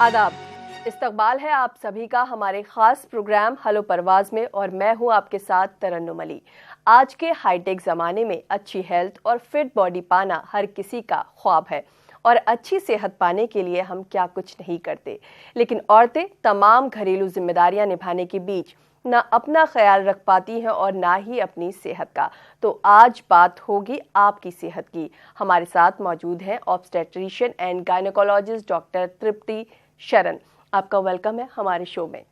आदाब। इस्तकबाल है आप सभी का हमारे खास प्रोग्राम हेलो परवाज में और मैं हूं आपके साथ तरन्नुम अली। आज के हाईटेक ज़माने में अच्छी हेल्थ और फिट बॉडी पाना हर किसी का ख्वाब है और अच्छी सेहत पाने के लिए हम क्या कुछ नहीं करते, लेकिन औरतें तमाम घरेलू जिम्मेदारियां निभाने के बीच ना अपना ख्याल रख पाती हैं और ना ही अपनी सेहत का। तो आज बात होगी आपकी सेहत की। हमारे साथ मौजूद हैं ऑब्स्टेट्रिशियन एंड गायनेकोलॉजिस्ट डॉक्टर तृप्ति शरण। आपका वेलकम है हमारे शो में।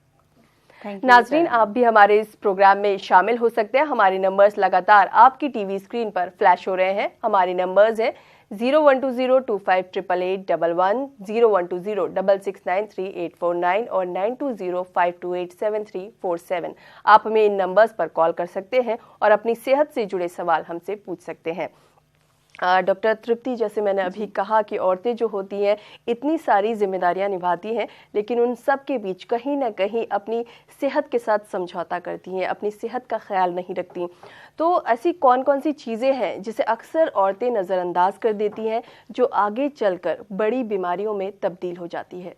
नाजरीन, आप भी हमारे इस प्रोग्राम में शामिल हो सकते हैं। हमारे नंबर्स लगातार आपकी टीवी स्क्रीन पर फ्लैश हो रहे हैं। हमारे नंबर्स हैं 0120258811, 012066938849 और 9205287347। आप हमें इन नंबर्स पर कॉल कर सकते हैं और अपनी सेहत से जुड़े सवाल हमसे पूछ सकते हैं। डॉक्टर तृप्ति, जैसे मैंने अभी कहा कि औरतें जो होती हैं इतनी सारी जिम्मेदारियां निभाती हैं, लेकिन उन सब के बीच कहीं ना कहीं अपनी सेहत के साथ समझौता करती हैं, अपनी सेहत का ख्याल नहीं रखती। तो ऐसी कौन कौन सी चीज़ें हैं जिसे अक्सर औरतें नज़रअंदाज कर देती हैं, जो आगे चलकर बड़ी बीमारियों में तब्दील हो जाती है?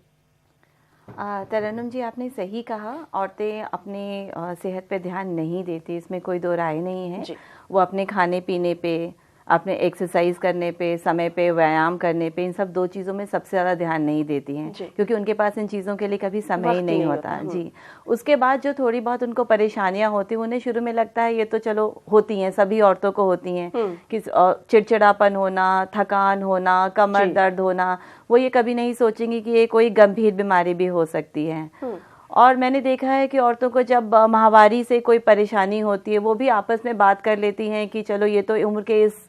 तरन्नुम जी, आपने सही कहा। औरतें अपने सेहत पे ध्यान नहीं देती, इसमें कोई दो राय नहीं है। वो अपने खाने पीने पे, अपने एक्सरसाइज करने पे, समय पे व्यायाम करने पे, इन सब दो चीज़ों में सबसे ज़्यादा ध्यान नहीं देती हैं, क्योंकि उनके पास इन चीज़ों के लिए कभी समय ही नहीं होता जी। उसके बाद जो थोड़ी बहुत उनको परेशानियां होती हैं, उन्हें शुरू में लगता है ये तो चलो होती हैं, सभी औरतों को होती हैं, कि चिड़चिड़ापन होना, थकान होना, कमर दर्द होना। वो ये कभी नहीं सोचेंगी कि ये कोई गंभीर बीमारी भी हो सकती है। और मैंने देखा है कि औरतों को जब माहवारी से कोई परेशानी होती है, वो भी आपस में बात कर लेती हैं कि चलो ये तो उम्र के इस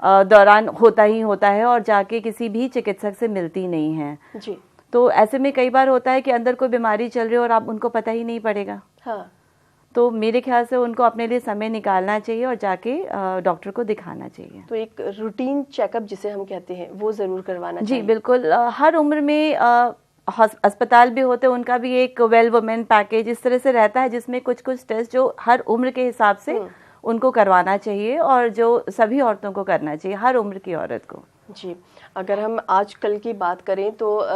दौरान होता ही होता है, और जाके किसी भी चिकित्सक से मिलती नहीं है जी। तो ऐसे में कई बार होता है कि अंदर कोई बीमारी चल रही है और आप उनको पता ही नहीं पड़ेगा। हाँ। तो मेरे ख्याल से उनको अपने लिए समय निकालना चाहिए और जाके डॉक्टर को दिखाना चाहिए। तो एक रूटीन चेकअप जिसे हम कहते हैं वो जरूर करवाना चाहिए। जी बिल्कुल। हर उम्र में अस्पताल भी होते हैं, उनका भी एक वेल वुमेन पैकेज इस तरह से रहता है, जिसमें कुछ कुछ टेस्ट जो हर उम्र के हिसाब से उनको करवाना चाहिए और जो सभी औरतों को करना चाहिए, हर उम्र की औरत को जी। अगर हम आजकल की बात करें तो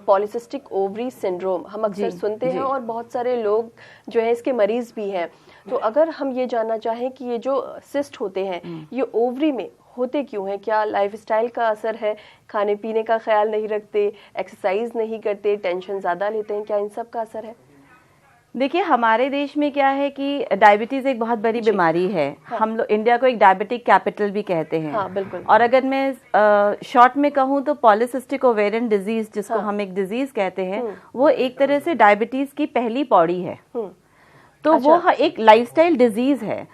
पॉलीसिस्टिक ओवरी सिंड्रोम हम अक्सर सुनते हैं और बहुत सारे लोग जो है इसके मरीज भी हैं। तो अगर हम ये जानना चाहें कि ये जो सिस्ट होते हैं ये ओवरी में होते क्यों हैं? क्या लाइफस्टाइल का असर है? खाने पीने का ख्याल नहीं रखते, एक्सरसाइज नहीं करते, टेंशन ज़्यादा लेते हैं, क्या इन सब का असर है? देखिए, हमारे देश में क्या है कि डायबिटीज एक बहुत बड़ी बीमारी है। हाँ। हम लोग इंडिया को एक डायबिटिक कैपिटल भी कहते हैं। हाँ, बिल्कुल। और अगर मैं शॉर्ट में कहूँ तो पॉलीसिस्टिक ओवेरियन डिजीज, जिसको हम एक डिजीज कहते हैं, वो एक तरह से डायबिटीज की पहली पौड़ी है। तो वो एक लाइफस्टाइल डिजीज है।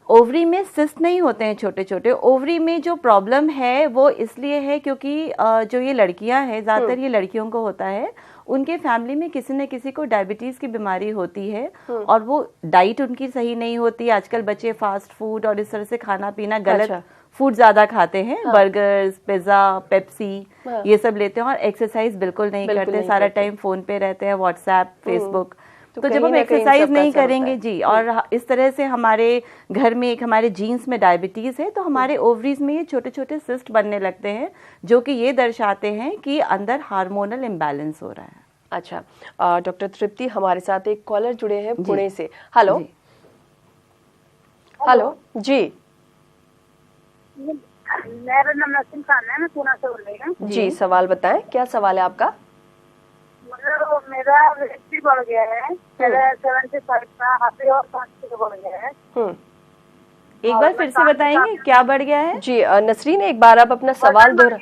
ओवरी में सिस्ट नहीं होते हैं छोटे छोटे। ओवरी में जो प्रॉब्लम है वो इसलिए है क्योंकि जो ये लड़कियां हैं, ज़्यादातर ये लड़कियों को होता है, उनके फैमिली में किसी न किसी को डायबिटीज़ की बीमारी होती है और वो डाइट उनकी सही नहीं होती। आजकल बच्चे फास्ट फूड और इस तरह से खाना पीना गलत फूड ज़्यादा खाते हैं। हाँ। बर्गर्स, पिज़्ज़ा, पेप्सी, हाँ। ये सब लेते हैं और एक्सरसाइज बिल्कुल नहीं करते। सारा टाइम फ़ोन पे रहते हैं, व्हाट्सएप, फेसबुक। तो जब हम एक्सरसाइज नहीं करेंगे जी, और इस तरह से हमारे घर में एक हमारे जीन्स में डायबिटीज है, तो हमारे ओवरीज में ये छोटे छोटे सिस्ट बनने लगते हैं, जो कि ये दर्शाते हैं कि अंदर हार्मोनल इम्बैलेंस हो रहा है। अच्छा, डॉक्टर तृप्ति, हमारे साथ एक कॉलर जुड़े हैं पुणे से। हेलो। हेलो जी। मेरा नाम नसीम खान है, मैं पुणे से बोल रही हूँ जी। सवाल बताएं, क्या सवाल है आपका? मेरा वेट भी बढ़ गया है। मेरा 75 का हाथी और 5 किलो बढ़ गया है। एक बार फिर से बताएंगे क्या बढ़ गया है? जी नसरीन, एक बार आप अपना सवाल दोहरा।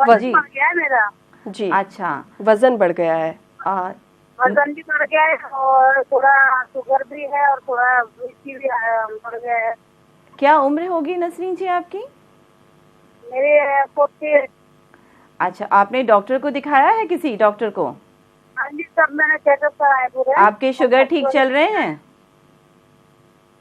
वजन बढ़ गया है मेरा जी। अच्छा, वजन बढ़ गया है। वजन भी बढ़ गया है और थोड़ा शुगर भी है और थोड़ा बीपी भी बढ़ गया है। क्या उम्र होगी नसरीन जी आपकी? मेरे 40। अच्छा, आपने डॉक्टर को दिखाया है, किसी डॉक्टर को? हाँ जी, सब मैंने चेकअप कराया पूरे। आपके शुगर ठीक चल रहे हैं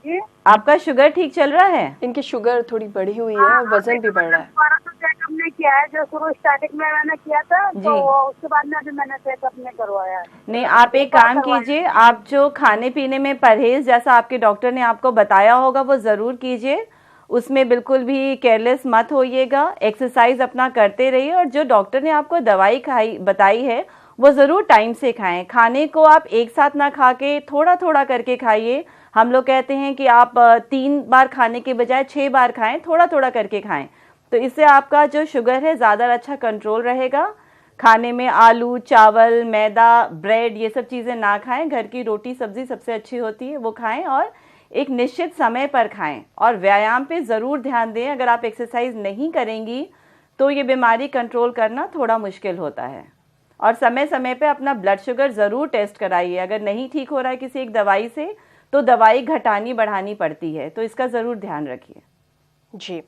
जी? आपका शुगर ठीक चल रहा है? इनकी शुगर थोड़ी बढ़ी हुई है और वजन भी बढ़ रहा है। तो चेकअप नहीं किया है, जो शुरू स्टार्टिंग में मैंने किया था, तो उसके बाद में अभी मैंने चेकअप नहीं करवाया। नहीं, आप एक काम कीजिए, आप जो खाने पीने में परहेज जैसा आपके डॉक्टर ने आपको बताया होगा वो जरूर कीजिए। उसमें बिल्कुल भी केयरलेस मत होइएगा। एक्सरसाइज अपना करते रहिए और जो डॉक्टर ने आपको दवाई बताई है वो ज़रूर टाइम से खाएं। खाने को आप एक साथ ना खा के थोड़ा थोड़ा करके खाइए। हम लोग कहते हैं कि आप 3 बार खाने के बजाय 6 बार खाएं, थोड़ा थोड़ा करके खाएं, तो इससे आपका जो शुगर है ज़्यादा अच्छा कंट्रोल रहेगा। खाने में आलू, चावल, मैदा, ब्रेड ये सब चीज़ें ना खाएं। घर की रोटी सब्जी सबसे अच्छी होती है, वो खाएं और एक निश्चित समय पर खाएं। और व्यायाम पे ज़रूर ध्यान दें। अगर आप एक्सरसाइज नहीं करेंगी तो ये बीमारी कंट्रोल करना थोड़ा मुश्किल होता है। और समय समय पे अपना ब्लड शुगर ज़रूर टेस्ट कराइए। अगर नहीं ठीक हो रहा है किसी एक दवाई से तो दवाई घटानी बढ़ानी पड़ती है, तो इसका ज़रूर ध्यान रखिए। जी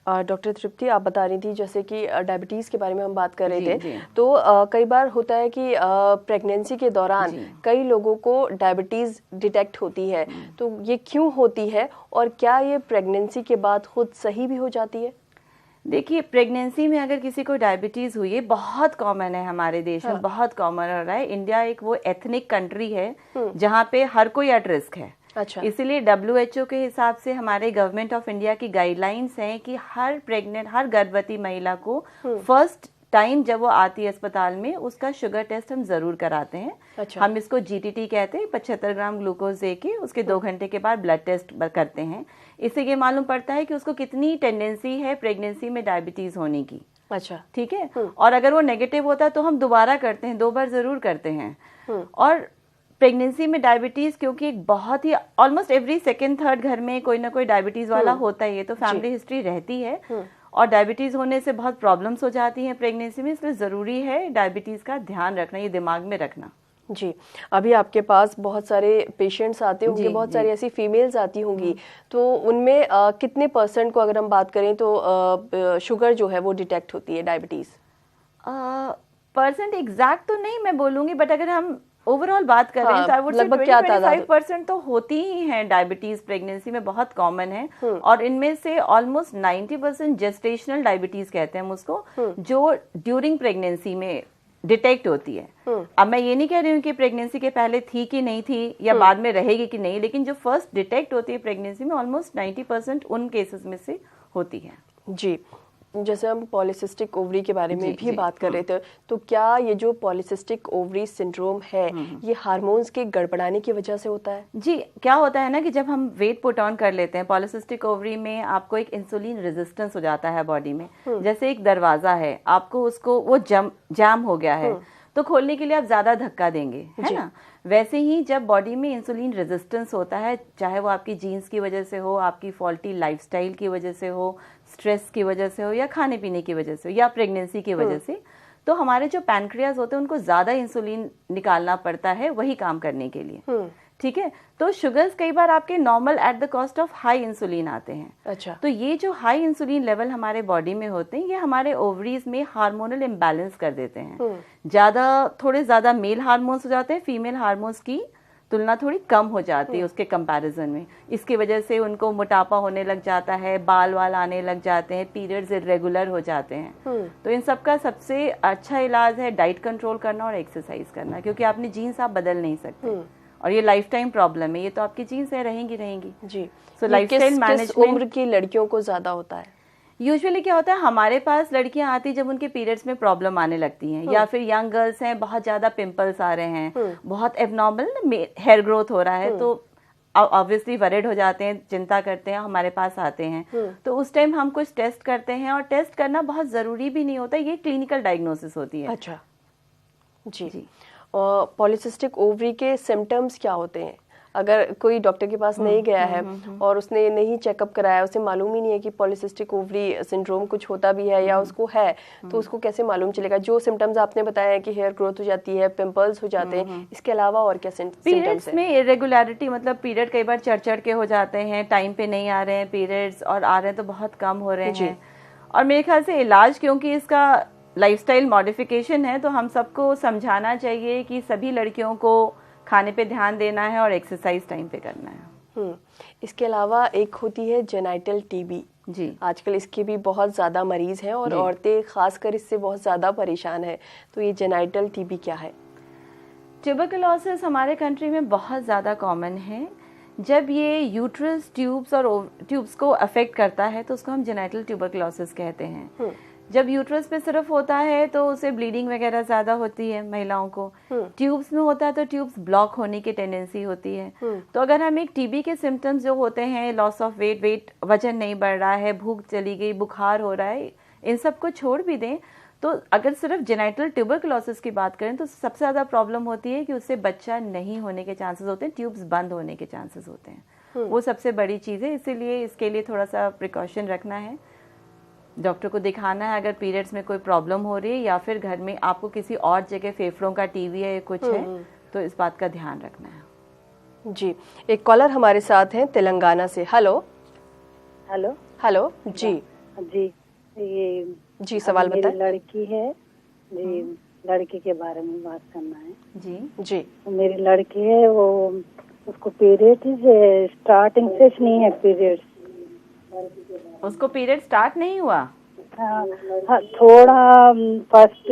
डॉक्टर तृप्ति, आप बता रही थी जैसे कि डायबिटीज़ के बारे में हम बात कर रहे थे, तो कई बार होता है कि प्रेगनेंसी के दौरान कई लोगों को डायबिटीज़ डिटेक्ट होती है, तो ये क्यों होती है और क्या ये प्रेगनेंसी के बाद खुद सही भी हो जाती है? देखिए, प्रेगनेंसी में अगर किसी को डायबिटीज़ हुई है, बहुत कॉमन है हमारे देश में, बहुत कॉमन हो रहा है। इंडिया एक वो एथनिक कंट्री है जहाँ पे हर कोई एट रिस्क है। अच्छा। इसीलिए WHO के हिसाब से हमारे गवर्नमेंट ऑफ इंडिया की गाइडलाइंस हैं कि हर गर्भवती महिला को फर्स्ट टाइम जब वो आती है अस्पताल में, उसका शुगर टेस्ट हम जरूर कराते हैं। अच्छा। हम इसको GTT कहते हैं, 75 ग्राम ग्लूकोज दे के उसके 2 घंटे के बाद ब्लड टेस्ट करते हैं। इससे ये मालूम पड़ता है कि उसको कितनी टेंडेंसी है प्रेगनेंसी में डायबिटीज होने की। अच्छा। ठीक है। और अगर वो नेगेटिव होता है तो हम दोबारा करते हैं, 2 बार जरूर करते हैं। और प्रेगनेंसी में डायबिटीज क्योंकि एक बहुत ही ऑलमोस्ट एवरी सेकेंड थर्ड घर में कोई ना कोई डायबिटीज वाला होता है, ये तो फैमिली हिस्ट्री रहती है। और डायबिटीज होने से बहुत प्रॉब्लम्स हो जाती हैं प्रेगनेंसी में, इसलिए ज़रूरी है डायबिटीज़ का ध्यान रखना, ये दिमाग में रखना। जी, अभी आपके पास बहुत सारे पेशेंट्स आते होंगे, बहुत सारी ऐसी फीमेल्स आती होंगी, तो उनमें कितने % को अगर हम बात करें तो शुगर जो है वो डिटेक्ट होती है डायबिटीज़? % एग्जैक्ट तो नहीं मैं बोलूँगी, बट अगर हम ओवरऑल बात कर रहे हैं तो आई वुड से 25% तो होती ही हैं डायबिटीज प्रेगनेंसी में, बहुत कॉमन है। और इनमें से ऑलमोस्ट 90% जेस्टेशनल डायबिटीज कहते हैं हम उसको, जो ड्यूरिंग प्रेगनेंसी में डिटेक्ट होती है। अब मैं ये नहीं कह रही हूँ कि प्रेगनेंसी के पहले थी कि नहीं थी या बाद में रहेगी कि नहीं, लेकिन जो फर्स्ट डिटेक्ट होती है प्रेगनेंसी में ऑलमोस्ट 90% उन केसेस में से होती है। जी, जैसे हम पॉलीसिस्टिक ओवरी के बारे में भी बात कर रहे थे, तो क्या ये जो पॉलीसिस्टिक ओवरी सिंड्रोम है ये हार्मोन्स के गड़बड़ाने की वजह से होता है? जी, क्या होता है ना कि जब हम वेट पुट ऑन कर लेते हैं पॉलीसिस्टिक ओवरी में, आपको एक इंसुलिन रेजिस्टेंस हो जाता है बॉडी में। जैसे एक दरवाजा है, आपको उसको वो जाम हो गया है तो खोलने के लिए आप ज्यादा धक्का देंगे, है ना। वैसे ही जब बॉडी में इंसुलिन रेजिस्टेंस होता है, चाहे वो आपकी जीन्स की वजह से हो, आपकी फॉल्टी लाइफस्टाइल की वजह से हो, स्ट्रेस की वजह से हो, या खाने पीने की वजह से हो, या प्रेगनेंसी की वजह से, तो हमारे जो पैनक्रियाज होते हैं उनको ज्यादा इंसुलिन निकालना पड़ता है वही काम करने के लिए। ठीक है। तो शुगर्स कई बार आपके normal at the cost of high insulin आते हैं। अच्छा। तो ये जो हाई इंसुलिन लेवल हमारे बॉडी में होते हैं, ये हमारे ओवरीज में हार्मोनल इम्बैलेंस कर देते हैं। थोड़े ज्यादा मेल हार्मोन्स हो जाते हैं, फीमेल हार्मोन्स की तुलना थोड़ी कम हो जाती है उसके कंपैरिजन में। इसकी वजह से उनको मोटापा होने लग जाता है, बाल वाल आने लग जाते हैं, पीरियड्स इरेगुलर हो जाते हैं। तो इन सब का सबसे अच्छा इलाज है डाइट कंट्रोल करना और एक्सरसाइज करना, क्योंकि आपने जीन्स आप बदल नहीं सकते और ये लाइफ टाइम प्रॉब्लम है, ये तो आपकी जीन्स है, रहेंगी। जी। सो लाइफस्टाइल मैनेजमेंट उम्र की लड़कियों को ज्यादा होता है? यूजुअली क्या होता है, हमारे पास लड़कियां आती जब उनके पीरियड्स में प्रॉब्लम आने लगती हैं, या फिर यंग गर्ल्स हैं, बहुत ज्यादा पिंपल्स आ रहे हैं, बहुत एबनॉर्मल हेयर ग्रोथ हो रहा है, तो ऑब्वियसली वरिड हो जाते हैं, चिंता करते हैं, हमारे पास आते हैं। तो उस टाइम हम कुछ टेस्ट करते हैं, और टेस्ट करना बहुत जरूरी भी नहीं होता, ये क्लिनिकल डायग्नोसिस होती है। अच्छा जी। और पॉलीसिस्टिक ओवरी के सिम्टम्स क्या होते हैं? अगर कोई डॉक्टर के पास नहीं गया है और उसने नहीं चेकअप कराया, उसे मालूम ही नहीं है कि पॉलीसिस्टिक ओवरी सिंड्रोम कुछ होता भी है या उसको है, तो उसको कैसे मालूम चलेगा? जो सिम्टम्स आपने बताया है कि हेयर ग्रोथ हो जाती है, पिंपल्स हो जाते हैं, इसके अलावा और क्या सिम्टम्स हैं? में इरेगुलरिटी, मतलब पीरियड कई बार चढ़ के हो जाते हैं, टाइम पे नहीं आ रहे हैं पीरियड्स, और आ रहे हैं तो बहुत कम हो रहे हैं। और मेरे ख्याल से इलाज, क्योंकि इसका लाइफस्टाइल मॉडिफिकेशन है, तो हम सबको समझाना चाहिए कि सभी लड़कियों को खाने पे ध्यान देना है और एक्सरसाइज टाइम पे करना है। इसके अलावा एक होती है जेनाइटल टीबी। जी, आजकल इसके भी बहुत ज़्यादा मरीज हैं और औरतें खासकर इससे बहुत ज़्यादा परेशान है, तो ये जेनाइटल टीबी क्या है? ट्यूबरकुलोसिस हमारे कंट्री में बहुत ज़्यादा कॉमन है। जब ये यूट्रस ट्यूब्स और ट्यूब्स को अफेक्ट करता है तो उसको हम जेनाइटल ट्यूबरकुलोसिस कहते हैं। जब यूट्रस पे सिर्फ होता है तो उसे ब्लीडिंग वगैरह ज़्यादा होती है महिलाओं को। ट्यूब्स में होता है तो ट्यूब्स ब्लॉक होने की टेंडेंसी होती है। तो अगर हम एक टीबी के सिम्टम्स जो होते हैं, लॉस ऑफ वेट, वजन नहीं बढ़ रहा है, भूख चली गई, बुखार हो रहा है, इन सब को छोड़ भी दें तो अगर सिर्फ जेनाइटल ट्यूबरकुलोसिस की बात करें तो सबसे ज़्यादा प्रॉब्लम होती है कि उससे बच्चा नहीं होने के चांसेस होते हैं, ट्यूब्स बंद होने के चांसेस होते हैं। वो सबसे बड़ी चीज़ है, इसीलिए इसके लिए थोड़ा सा प्रिकॉशन रखना है, डॉक्टर को दिखाना है अगर पीरियड्स में कोई प्रॉब्लम हो रही है या फिर घर में आपको किसी और जगह फेफड़ों का टीवी है कुछ है तो इस बात का ध्यान रखना है। जी, एक कॉलर हमारे साथ हैं तेलंगाना से। हेलो हेलो हेलो जी जी, ये जी सवाल बताएं। मेरी लड़की है जी, लड़की के बारे में बात करना है जी जी। मेरी लड़की है, वो उसको पीरियड स्टार्टिंग से नहीं है पीरियड। उसको पीरियड स्टार्ट नहीं हुआ? हाँ, थोड़ा फर्स्ट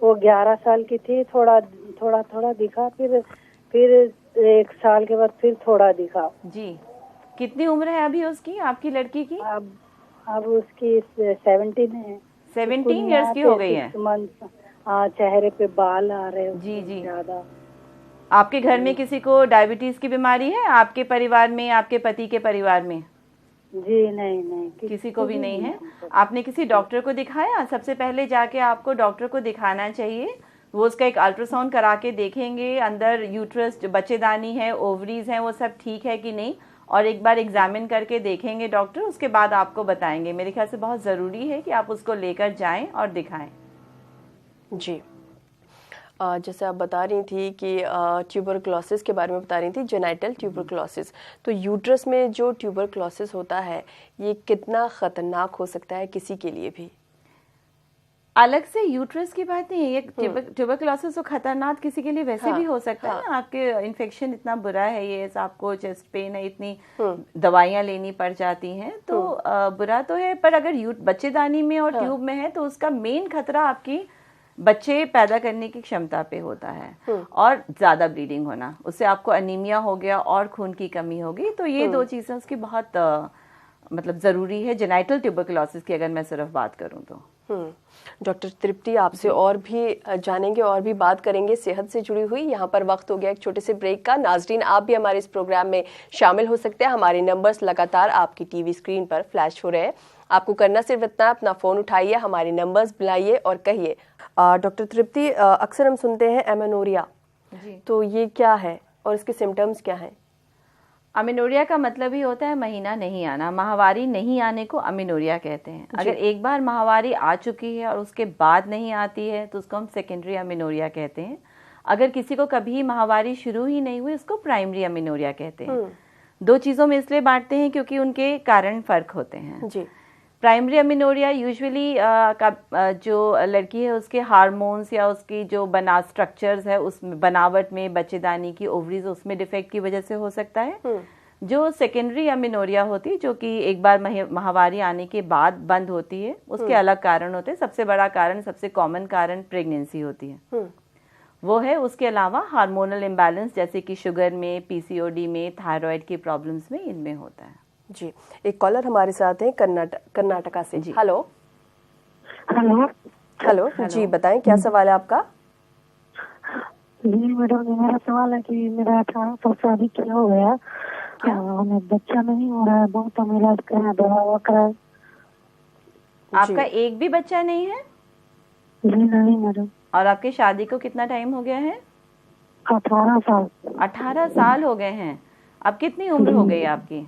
वो 11 साल की थी, थोड़ा थोड़ा थोड़ा दिखा, फिर 1 साल के बाद फिर थोड़ा दिखा। जी, कितनी उम्र है अभी उसकी, आपकी लड़की की? अब उसकी 17 है। 17 इयर्स की हो गई है। हाँ, चेहरे पे बाल आ रहे हैं जी जी। ज्यादा। आपके घर में किसी को डायबिटीज की बीमारी है? आपके परिवार में, आपके पति के परिवार में? जी नहीं, किसी को भी नहीं है। आपने किसी डॉक्टर को दिखाया? सबसे पहले जाके आपको डॉक्टर को दिखाना चाहिए। वो उसका एक अल्ट्रासाउंड करा के देखेंगे अंदर यूट्रस, जो बच्चेदानी है, ओवरीज हैं, वो सब ठीक है कि नहीं, और एक बार एग्जामिन करके देखेंगे डॉक्टर, उसके बाद आपको बताएंगे। मेरे ख्याल से बहुत ज़रूरी है कि आप उसको लेकर जाएं और दिखाएं। जी, जैसे आप बता रही थी कि ट्यूबरकुलोसिस के बारे में बता रही थी, जेनाइटल ट्यूबरकुलोसिस, तो यूट्रस में जो ट्यूबरकुलोसिस होता है ये कितना ख़तरनाक हो सकता है किसी के लिए भी? अलग से यूट्रस की बात नहीं है, ये ट्यूबरकुलोसिस तो खतरनाक किसी के लिए वैसे भी हो सकता है ना। आपके इन्फेक्शन इतना बुरा है, ये आपको चेस्ट पेन है, इतनी दवाइयाँ लेनी पड़ जाती हैं, तो बुरा तो है। पर अगर बच्चेदानी में और ट्यूब में है तो उसका मेन खतरा आपकी बच्चे पैदा करने की क्षमता पे होता है और ज्यादा ब्लीडिंग होना, उससे आपको अनीमिया हो गया और खून की कमी होगी। तो ये दो चीजें उसकी बहुत मतलब जरूरी है जेनाइटल ट्यूबरकुलोसिस की, अगर मैं सिर्फ बात करूं तो। डॉक्टर तृप्ति, आपसे और भी जानेंगे और भी बात करेंगे सेहत से जुड़ी हुई। यहाँ पर वक्त हो गया एक छोटे से ब्रेक का। नाजरीन, आप भी हमारे इस प्रोग्राम में शामिल हो सकते हैं। हमारे नंबर्स लगातार आपकी टीवी स्क्रीन पर फ्लैश हो रहे हैं। आपको करना सिर्फ इतना, अपना फोन उठाइए, हमारे नंबर्स बुलाइए और कहिए। डॉक्टर तृप्ति, अक्सर हम सुनते हैं एमेनोरिया, तो ये क्या है और इसके सिम्टम्स क्या हैं? अमेनोरिया का मतलब ही होता है महीना नहीं आना, माहवारी नहीं आने को अमेनोरिया कहते हैं। अगर एक बार माहवारी आ चुकी है और उसके बाद नहीं आती है तो उसको हम सेकेंडरी अमेनोरिया कहते हैं। अगर किसी को कभी माहवारी शुरू ही नहीं हुई उसको प्राइमरी अमेनोरिया कहते हैं। दो चीज़ों में इसलिए बांटते हैं क्योंकि उनके कारण फर्क होते हैं। जी, प्राइमरी अमेनोरिया यूजुअली जो लड़की है उसके हार्मोन्स या उसकी जो स्ट्रक्चर्स है, उस बनावट में, बच्चेदानी की ओवरीज, उसमें डिफेक्ट की वजह से हो सकता है। जो सेकेंडरी अमेनोरिया होती है, जो कि एक बार माहवारी आने के बाद बंद होती है, उसके अलग कारण होते हैं। सबसे बड़ा कारण, सबसे कॉमन कारण प्रेगनेंसी होती है, वो है। उसके अलावा हार्मोनल इम्बैलेंस जैसे कि शुगर में, पीसीओडी में, थायराइड की प्रॉब्लम्स में, इनमें होता है। जी, एक कॉलर हमारे साथ हैं कर्नाटका से। जी, हेलो हेलो हेलो जी, बताएं क्या सवाल है आपका? जी मैडम, मेरा सवाल है कि मेरा 18 साल शादी किया हो गया, हमें बच्चा नहीं हो रहा है, बहुत हम इलाज करा, दवा करा। आपका एक भी बच्चा नहीं है? जी नहीं मैडम। और आपकी शादी को कितना टाइम हो गया है? 18 साल। 18 साल हो गए हैं। अब कितनी उम्र हो गई आपकी?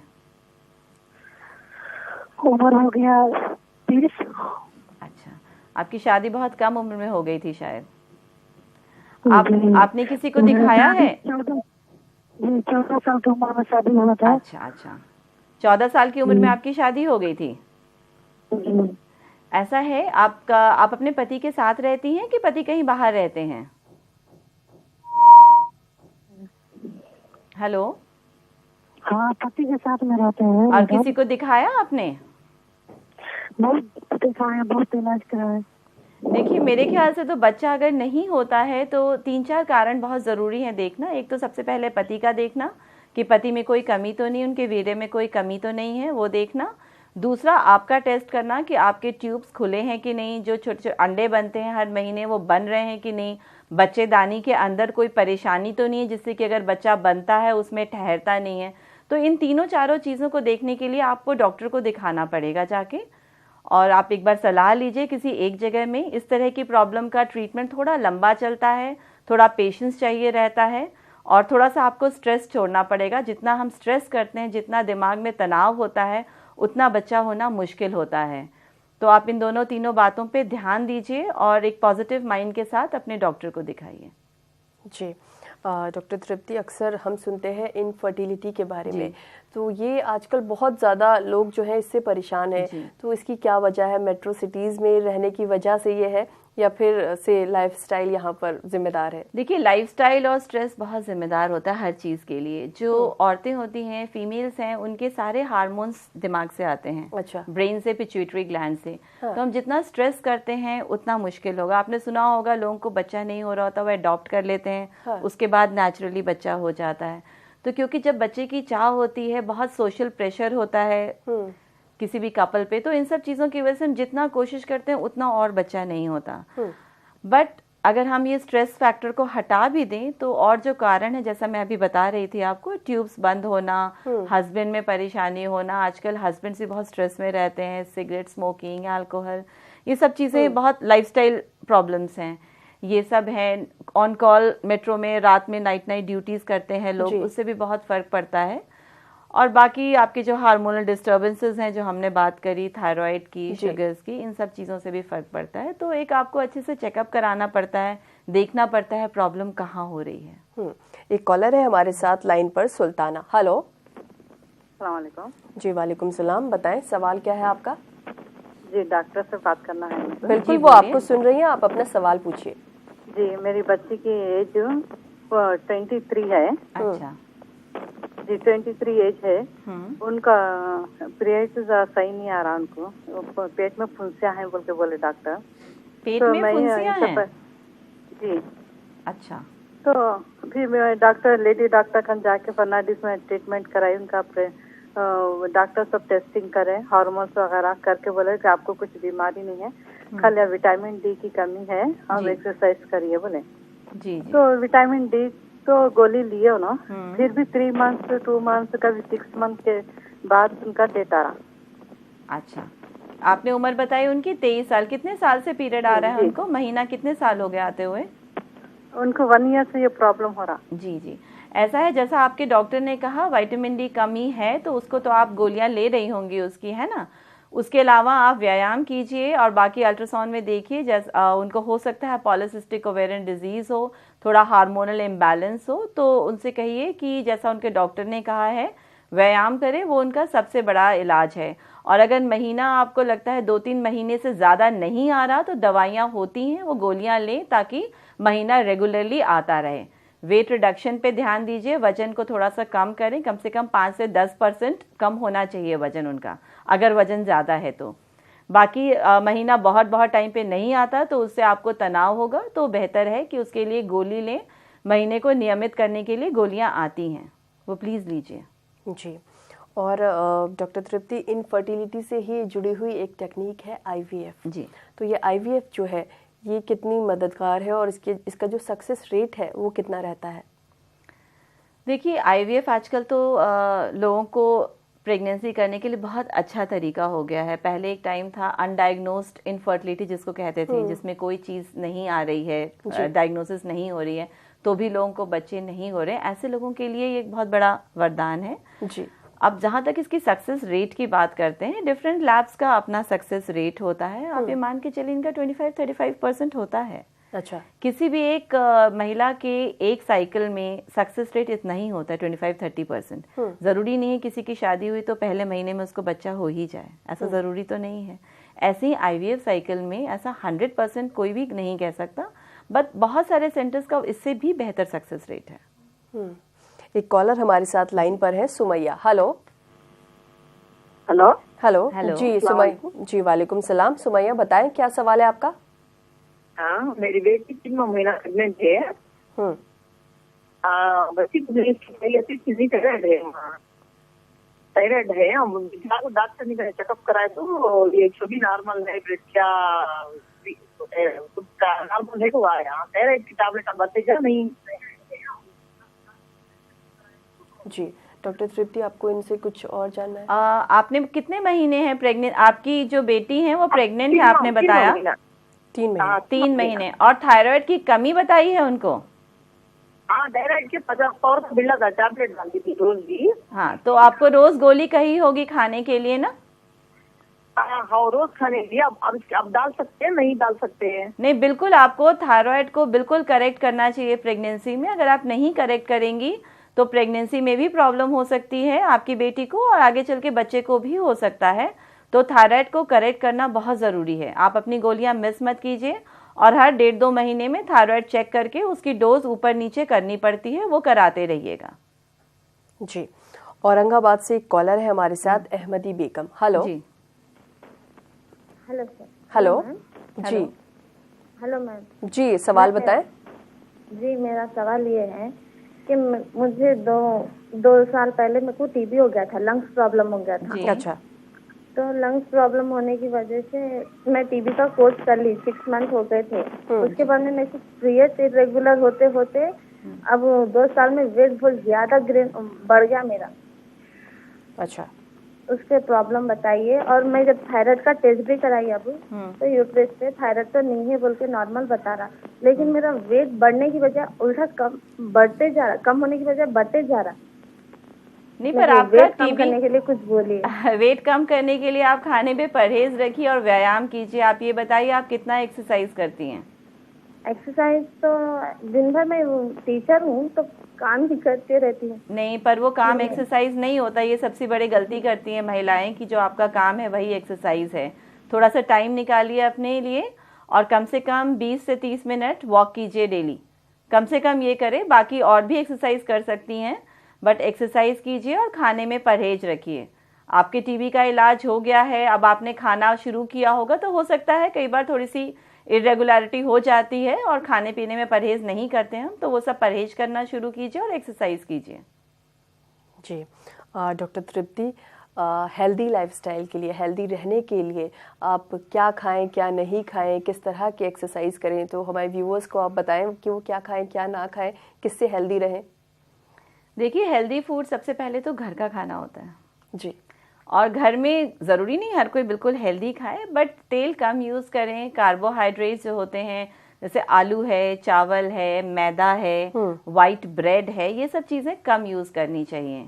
उम्र हो गया 30। अच्छा, आपकी शादी बहुत कम उम्र में हो गई थी शायद। आपने किसी को दिखाया है? 14 साल की उम्र में शादी हुआ था। अच्छा, 14 साल की उम्र में आपकी शादी हो गई थी। ऐसा है, आप अपने पति के साथ रहती हैं कि पति कहीं बाहर रहते हैं? हेलो। हाँ, पति के साथ में रहते हैं। और किसी को दिखाया आपने? बहुत दिखाया, बहुत इलाज कराया। देखिए, मेरे ख्याल से तो बच्चा अगर नहीं होता है तो 3-4 कारण बहुत ज़रूरी हैं देखना। एक तो सबसे पहले पति का देखना कि पति में कोई कमी तो नहीं, उनके वीर्य में कोई कमी तो नहीं है, वो देखना। दूसरा आपका टेस्ट करना कि आपके ट्यूब्स खुले हैं कि नहीं, जो छोटे छोटे अंडे बनते हैं हर महीने वो बन रहे हैं कि नहीं, बच्चेदानी के अंदर कोई परेशानी तो नहीं है जिससे कि अगर बच्चा बनता है उसमें ठहरता नहीं है। तो इन तीनों चारों चीज़ों को देखने के लिए आपको डॉक्टर को दिखाना पड़ेगा जाके, और आप एक बार सलाह लीजिए किसी एक जगह में। इस तरह की प्रॉब्लम का ट्रीटमेंट थोड़ा लंबा चलता है, थोड़ा पेशेंस चाहिए रहता है, और थोड़ा सा आपको स्ट्रेस छोड़ना पड़ेगा। जितना हम स्ट्रेस करते हैं, जितना दिमाग में तनाव होता है, उतना बच्चा होना मुश्किल होता है। तो आप इन दोनों तीनों बातों पे ध्यान दीजिए और एक पॉजिटिव माइंड के साथ अपने डॉक्टर को दिखाइए। जी डॉक्टर तृप्ति, अक्सर हम सुनते हैं इनफर्टिलिटी के बारे में, तो ये आजकल बहुत ज़्यादा लोग जो है इससे परेशान हैं, तो इसकी क्या वजह है? मेट्रो सिटीज़ में रहने की वजह से ये है या फिर से लाइफस्टाइल यहाँ पर जिम्मेदार है? देखिए, लाइफस्टाइल और स्ट्रेस बहुत जिम्मेदार होता है हर चीज़ के लिए। जो औरतें होती हैं, फीमेल्स हैं, उनके सारे हार्मोन्स दिमाग से आते हैं। अच्छा। ब्रेन से, पिट्यूटरी ग्लैंड से। तो हम जितना स्ट्रेस करते हैं उतना मुश्किल होगा। आपने सुना होगा लोगों को बच्चा नहीं हो रहा होता, वो अडॉप्ट कर लेते हैं, उसके बाद नेचुरली बच्चा हो जाता है। तो क्योंकि जब बच्चे की चाह होती है, बहुत सोशल प्रेशर होता है किसी भी कपल पे, तो इन सब चीज़ों की वजह से हम जितना कोशिश करते हैं उतना और बच्चा नहीं होता। बट अगर हम ये स्ट्रेस फैक्टर को हटा भी दें तो और जो कारण है, जैसा मैं अभी बता रही थी आपको, ट्यूब्स बंद होना, हस्बैंड में परेशानी होना, आजकल हस्बैंड भी बहुत स्ट्रेस में रहते हैं, सिगरेट स्मोकिंग, अल्कोहल, ये सब चीज़ें बहुत लाइफस्टाइल प्रॉब्लम्स हैं, ये सब हैं। ऑन कॉल मेट्रो में रात में नाइट ड्यूटीज़ करते हैं लोग, उससे भी बहुत फ़र्क पड़ता है। और बाकी आपके जो हार्मोनल डिस्टर्बेंसेस हैं जो हमने बात करी, थायराइड की, शुगर्स की, इन सब चीज़ों से भी फ़र्क पड़ता है। तो एक आपको अच्छे से चेकअप कराना पड़ता है, देखना पड़ता है प्रॉब्लम कहाँ हो रही है। एक कॉलर है हमारे साथ लाइन पर, सुल्ताना। हेलो। अस्सलाम वालेकुम। जी वालेकुम सलाम, बताएं सवाल क्या है आपका? जी डॉक्टर से बात करना है। बिल्कुल, वो आपको सुन रही हैं, आप अपना सवाल पूछिए। जी, मेरी बच्ची की एज 23 है। अच्छा जी, 23 एज है। उनका पीरियड्स सही नहीं आ रहा, उनको पेट में फुंसियाँ हैं बोल के बोले डॉक्टर। पेट में फुंसियाँ हैं? जी। अच्छा। तो फिर मैं लेडी डॉक्टर खान जाके फर्नाडिस में ट्रीटमेंट कराई। उनका डॉक्टर सब टेस्टिंग करे, हार्मोन्स वगैरह करके बोले कि आपको कुछ बीमारी नहीं है, खाली विटामिन डी की कमी है, आप एक्सरसाइज करिए बोले। जी। तो विटामिन डी तो गोली लिए हो ना, फिर भी 3 मंथ 2 मंथ कभी 6 मंथ के बाद उनका डेट आ रहा। अच्छा, आपने उम्र बताई उनकी 23 साल। कितने साल से पीरियड आ रहा है उनको? महीना कितने साल हो गए आते हुए? उनको 1 ईयर से ये प्रॉब्लम हो रहा। जी जी, ऐसा है जैसा आपके डॉक्टर ने कहा, विटामिन डी कमी है, तो उसको तो आप गोलियां ले रही होंगी उसकी, है ना। उसके अलावा आप व्यायाम कीजिए और बाकी अल्ट्रासाउंड में देखिए, जैसा उनको हो सकता है पॉलिसिस्टिक ओवेरियन डिजीज़ हो, थोड़ा हार्मोनल इम्बैलेंस हो, तो उनसे कहिए कि जैसा उनके डॉक्टर ने कहा है व्यायाम करें, वो उनका सबसे बड़ा इलाज है। और अगर महीना आपको लगता है 2-3 महीने से ज़्यादा नहीं आ रहा, तो दवाइयाँ होती हैं, वो गोलियाँ लें ताकि महीना रेगुलरली आता रहे। वेट रिडक्शन पे ध्यान दीजिए, वजन को थोड़ा सा कम करें, कम से कम 5 से 10% कम होना चाहिए वजन उनका, अगर वजन ज़्यादा है तो। बाकी महीना बहुत टाइम पे नहीं आता तो उससे आपको तनाव होगा, तो बेहतर है कि उसके लिए गोली लें। महीने को नियमित करने के लिए गोलियां आती हैं, वो प्लीज़ लीजिए। जी। और डॉक्टर तृप्ति, इनफर्टिलिटी से ही जुड़ी हुई एक टेक्निक है IVF। जी। तो ये IVF जो है ये कितनी मददगार है और इसका जो सक्सेस रेट है वो कितना रहता है? देखिए, IVF आजकल तो लोगों को प्रेगनेंसी करने के लिए बहुत अच्छा तरीका हो गया है। पहले एक टाइम था अनडायग्नोस्ड इनफर्टिलिटी जिसको कहते थे, जिसमें कोई चीज़ नहीं आ रही है, डायग्नोसिस नहीं हो रही है, तो भी लोगों को बच्चे नहीं हो रहे। ऐसे लोगों के लिए ये एक बहुत बड़ा वरदान है। जी। अब जहाँ तक इसकी सक्सेस रेट की बात करते हैं, डिफरेंट लैब्स का अपना सक्सेस रेट होता है। आप ये मान के चलिए इनका 25-35% होता है। अच्छा। किसी भी एक महिला के एक साइकिल में सक्सेस रेट इतना ही होता है, 25-30%। ज़रूरी नहीं है किसी की शादी हुई तो पहले महीने में उसको बच्चा हो ही जाए, ऐसा ज़रूरी तो नहीं है। ऐसे ही IVF साइकिल में ऐसा 100% कोई भी नहीं कह सकता, बट बहुत सारे सेंटर्स का इससे भी बेहतर सक्सेस रेट है। एक कॉलर हमारे साथ लाइन पर है, Sumaiya. Hello. Hello. Hello. Hello. जी सुमैया। जी वालेकुम सलाम। सुमैया, बताएं क्या सवाल है आपका? हाँ, मेरी बेटी 3 महीना प्रेग्नेंट है। बच्ची फिजिकल थायराइड है, हम डॉक्टर ने कहा चेकअप कराए तो ये सभी नॉर्मल है, ब्लड क्या नॉर्मल है, तो आया थायराइड की टैबलेट अब बताइए नहीं। जी डॉक्टर तृप्ति, आपको इनसे कुछ और जानना है? आपने कितने महीने हैं प्रेग्नेंट? आपकी जो बेटी है वो प्रेग्नेंट है आपने बताया? 3 महीने। 3 महीने। और थायराइड की कमी बताई है उनको? हाँ, थायराइड के 50 पावर का बिल्ला था, टैबलेट डालती थी रोज भी। हाँ, तो आपको रोज गोली कही होगी खाने के लिए ना? हाँ, रोज खाने के लिए। अब डाल सकते हैं, नहीं डाल सकते हैं? नहीं, बिल्कुल आपको थायराइड को बिल्कुल करेक्ट करना चाहिए प्रेगनेंसी में। अगर आप नहीं करेक्ट करेंगी तो प्रेगनेंसी में भी प्रॉब्लम हो सकती है आपकी बेटी को, और आगे चल के बच्चे को भी हो सकता है। तो थायराइड को करेक्ट करना बहुत ज़रूरी है। आप अपनी गोलियां मिस मत कीजिए, और हर 1.5-2 महीने में थायराइड चेक करके उसकी डोज ऊपर नीचे करनी पड़ती है, वो कराते रहिएगा। जी, औरंगाबाद से एक कॉलर है हमारे साथ, अहमदी बेगम। हेलो जी। Hello sir. हेलो जी। हेलो मैम जी, सवाल बताएं। जी, मेरा सवाल ये है कि मुझे दो साल पहले मेरे को टीबी हो गया था, लंग्स प्रॉब्लम हो गया था। अच्छा। तो लंग्स प्रॉब्लम होने की वजह से मैं टीबी का कोर्स कर ली, 6 मंथ हो गए थे। उसके बाद में मेरे को पीरियड्स इरेगुलर होते होते अब 2 साल में वेट बहुत ज्यादा बढ़ गया मेरा। अच्छा, उसके प्रॉब्लम बताइए। और मैं जब थायराइड का टेस्ट भी कराई अब, तो यूट्रस पे थायराइड तो नहीं है बोल के नॉर्मल बता रहा, लेकिन मेरा वेट बढ़ने की वजह उल्टा कम बढ़ते जा रहा, कम होने की वजह बढ़ते जा रहा। नहीं, पर आपका वेट कम करने के लिए कुछ बोलिए। वेट कम करने के लिए आप खाने पे परहेज रखिए और व्यायाम कीजिए। आप ये बताइए आप कितना एक्सरसाइज करती हैं? एक्सरसाइज तो दिन भर मैं टीचर हूँ तो काम ही करते रहती हूँ। नहीं, पर वो काम एक्सरसाइज नहीं होता। ये सबसे बड़ी गलती करती हैं महिलाएं कि जो आपका काम है वही एक्सरसाइज है। थोड़ा सा टाइम निकालिए अपने लिए, और कम से कम 20 से 30 मिनट वॉक कीजिए डेली। कम से कम ये करें। बाकी और भी एक्सरसाइज कर सकती हैं, बट एक्सरसाइज कीजिए और खाने में परहेज रखिए। आपके टीबी का इलाज हो गया है, अब आपने खाना शुरू किया होगा, तो हो सकता है कई बार थोड़ी सी इरेगुलरिटी हो जाती है और खाने पीने में परहेज नहीं करते हैं, तो वो सब परहेज करना शुरू कीजिए और एक्सरसाइज कीजिए। जी डॉक्टर तृप्ति, हेल्दी लाइफस्टाइल के लिए, हेल्दी रहने के लिए आप क्या खाएं, क्या नहीं खाएं, किस तरह की एक्सरसाइज करें, तो हमारे व्यूअर्स को आप बताएं कि वो क्या खाएं, क्या ना खाएं, किससे हेल्दी रहें। देखिए, हेल्दी फूड सबसे पहले तो घर का खाना होता है जी, और घर में ज़रूरी नहीं हर कोई बिल्कुल हेल्दी खाए, बट तेल कम यूज़ करें। कार्बोहाइड्रेट्स जो होते हैं जैसे आलू है, चावल है, मैदा है, वाइट ब्रेड है, ये सब चीज़ें कम यूज़ करनी चाहिए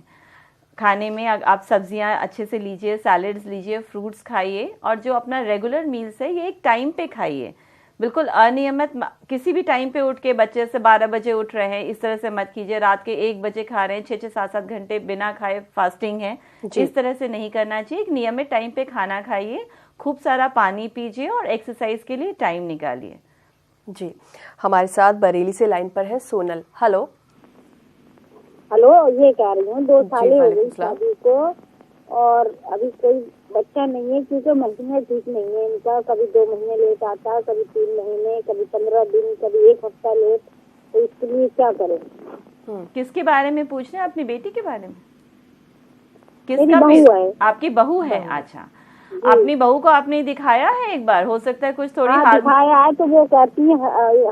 खाने में। आप सब्जियां अच्छे से लीजिए, सैलेड्स लीजिए, फ्रूट्स खाइए, और जो अपना रेगुलर मील्स है ये एक टाइम पे खाइए। बिल्कुल अनियमित किसी भी टाइम पे उठ के बच्चे से 12 बजे उठ रहे हैं इस तरह से मत कीजिए। रात के 1 बजे खा रहे हैं, 6-6, 7-7 घंटे बिना खाए फास्टिंग है, इस तरह से नहीं करना चाहिए। एक नियमित टाइम पे खाना खाइए, खूब सारा पानी पीजिए और एक्सरसाइज के लिए टाइम निकालिए। जी, हमारे साथ बरेली से लाइन पर है सोनल। हेलो हेलो, ये कह रही हूँ 2 साल हो गई शादी को, और अभी कोई बच्चा नहीं है, क्योंकि महीने ठीक नहीं है इनका। कभी 2 महीने लेट आता है, कभी 3 महीने, कभी 15 दिन, कभी 1 हफ्ता लेट। तो इसके लिए क्या करें? किसके बारे में पूछ रहे हैं? अपनी बेटी के बारे में? किसका बहू है? आपकी बहू है? अच्छा, अपनी बहू को आपने दिखाया है एक बार? हो सकता है कुछ थोड़ी दिखाया है, तो वो कहती है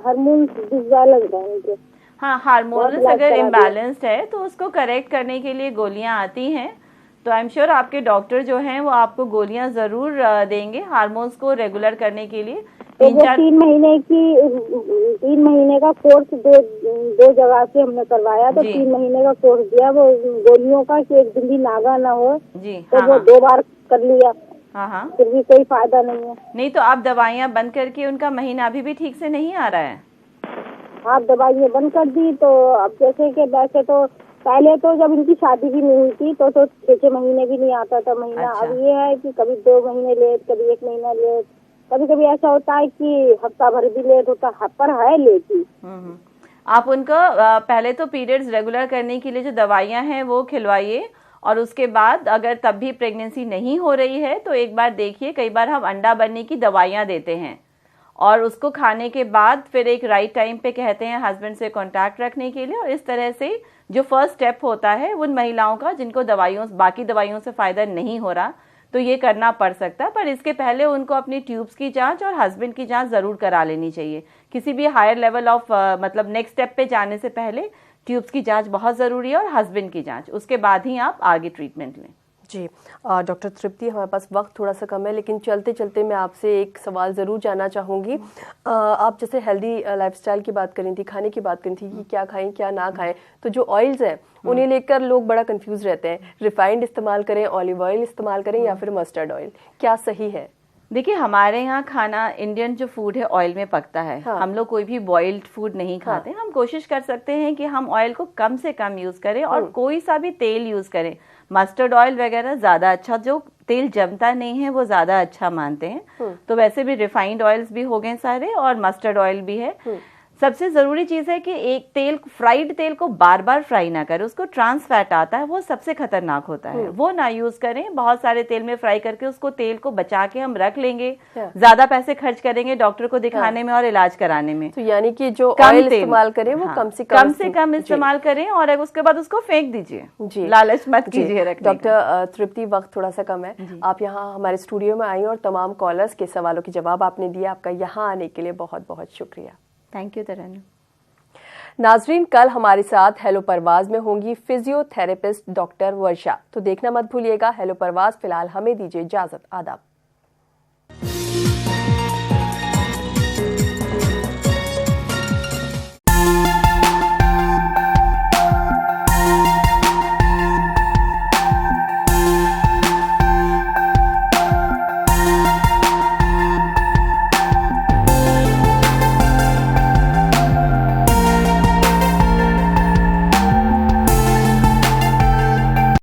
हार्मोन डिसबैलेंस है उनके। हाँ, हार्मोन्स अगर इम्बैलेंस्ड है तो उसको करेक्ट करने के लिए गोलियां आती हैं। तो आई एम श्योर आपके डॉक्टर जो हैं वो आपको गोलियां जरूर देंगे हार्मोन्स को रेगुलर करने के लिए। तो 3 महीने का कोर्स दो जगह से हमने करवाया, तो 3 महीने का कोर्स दिया वो गोलियों का, कि एक दिन भी नागा ना हो जी। तो वो 2 बार कर लिया। हाँ, फिर भी कोई फायदा नहीं है। नहीं तो आप दवाइयाँ बंद करके, उनका महीना अभी भी ठीक से नहीं आ रहा है? आप दवाइयाँ बंद कर दी। तो अब जैसे कि वैसे तो पहले तो जब इनकी शादी भी नहीं हुई थी तो 6-6 महीने भी नहीं आता था महीना। अच्छा। अब ये है कि कभी 2 महीने लेट, कभी 1 महीना लेट, कभी कभी ऐसा होता है कि हफ्ता भर भी लेट होता है, पर है लेट ही। आप उनको पहले तो पीरियड्स रेगुलर करने के लिए जो दवाइयाँ हैं वो खिलवाइए, और उसके बाद अगर तब भी प्रेगनेंसी नहीं हो रही है तो एक बार देखिए, कई बार हम अंडा बनने की दवाइयाँ देते हैं और उसको खाने के बाद फिर एक राइट टाइम पे कहते हैं हस्बैंड से कांटेक्ट रखने के लिए। और इस तरह से जो फर्स्ट स्टेप होता है उन महिलाओं का जिनको बाकी दवाइयों से फायदा नहीं हो रहा, तो ये करना पड़ सकता है। पर इसके पहले उनको अपनी ट्यूब्स की जांच और हस्बैंड की जांच जरूर करा लेनी चाहिए। किसी भी हायर लेवल ऑफ मतलब नेक्स्ट स्टेप पे जाने से पहले ट्यूब्स की जांच बहुत ज़रूरी है और हस्बैंड की जांच, उसके बाद ही आप आगे ट्रीटमेंट लें। जी डॉक्टर तृप्ति, हमारे पास वक्त थोड़ा सा कम है, लेकिन चलते चलते मैं आपसे एक सवाल ज़रूर जानना चाहूँगी। आप जैसे हेल्दी लाइफस्टाइल की बात करी थी, खाने की बात करी थी कि क्या खाएं क्या ना खाएं, तो जो ऑयल्स हैं उन्हें लेकर लोग बड़ा कंफ्यूज रहते हैं। रिफाइंड इस्तेमाल करें, ऑलिव ऑयल इस्तेमाल करें या फिर मस्टर्ड ऑयल, क्या सही है? देखिए, हमारे यहाँ खाना इंडियन जो फूड है ऑयल में पकता है। हाँ। हम लोग कोई भी बॉइल्ड फूड नहीं खाते। हाँ। हम कोशिश कर सकते हैं कि हम ऑयल को कम से कम यूज़ करें और कोई सा भी तेल यूज़ करें। मस्टर्ड ऑयल वगैरह ज़्यादा अच्छा, जो तेल जमता नहीं है वो ज़्यादा अच्छा मानते हैं। तो वैसे भी रिफाइंड ऑयल्स भी हो गए सारे और मस्टर्ड ऑयल भी है। सबसे ज़रूरी चीज़ है कि एक तेल, फ्राइड तेल को बार बार फ्राई ना करें, उसको ट्रांस फैट आता है, वो सबसे खतरनाक होता है, वो ना यूज़ करें। बहुत सारे तेल में फ्राई करके उसको तेल को बचा के हम रख लेंगे, ज़्यादा पैसे खर्च करेंगे डॉक्टर को दिखाने में और इलाज कराने में। तो यानी कि जो ऑयल इस्तेमाल करें वो कम से कम इस्तेमाल करें और उसके बाद उसको फेंक दीजिए, लालच मत कीजिए रखने। डॉक्टर तृप्ति, वक्त थोड़ा सा कम है, आप यहाँ हमारे स्टूडियो में आई और तमाम कॉलर्स के सवालों के जवाब आपने दिए। आपका यहाँ आने के लिए बहुत बहुत शुक्रिया। थैंक यू तरन्नुम। नाजरीन, कल हमारे साथ हेलो परवाज में होंगी फिजियोथेरेपिस्ट डॉक्टर वर्षा, तो देखना मत भूलिएगा हेलो परवाज। फिलहाल हमें दीजिए इजाजत, आदाब।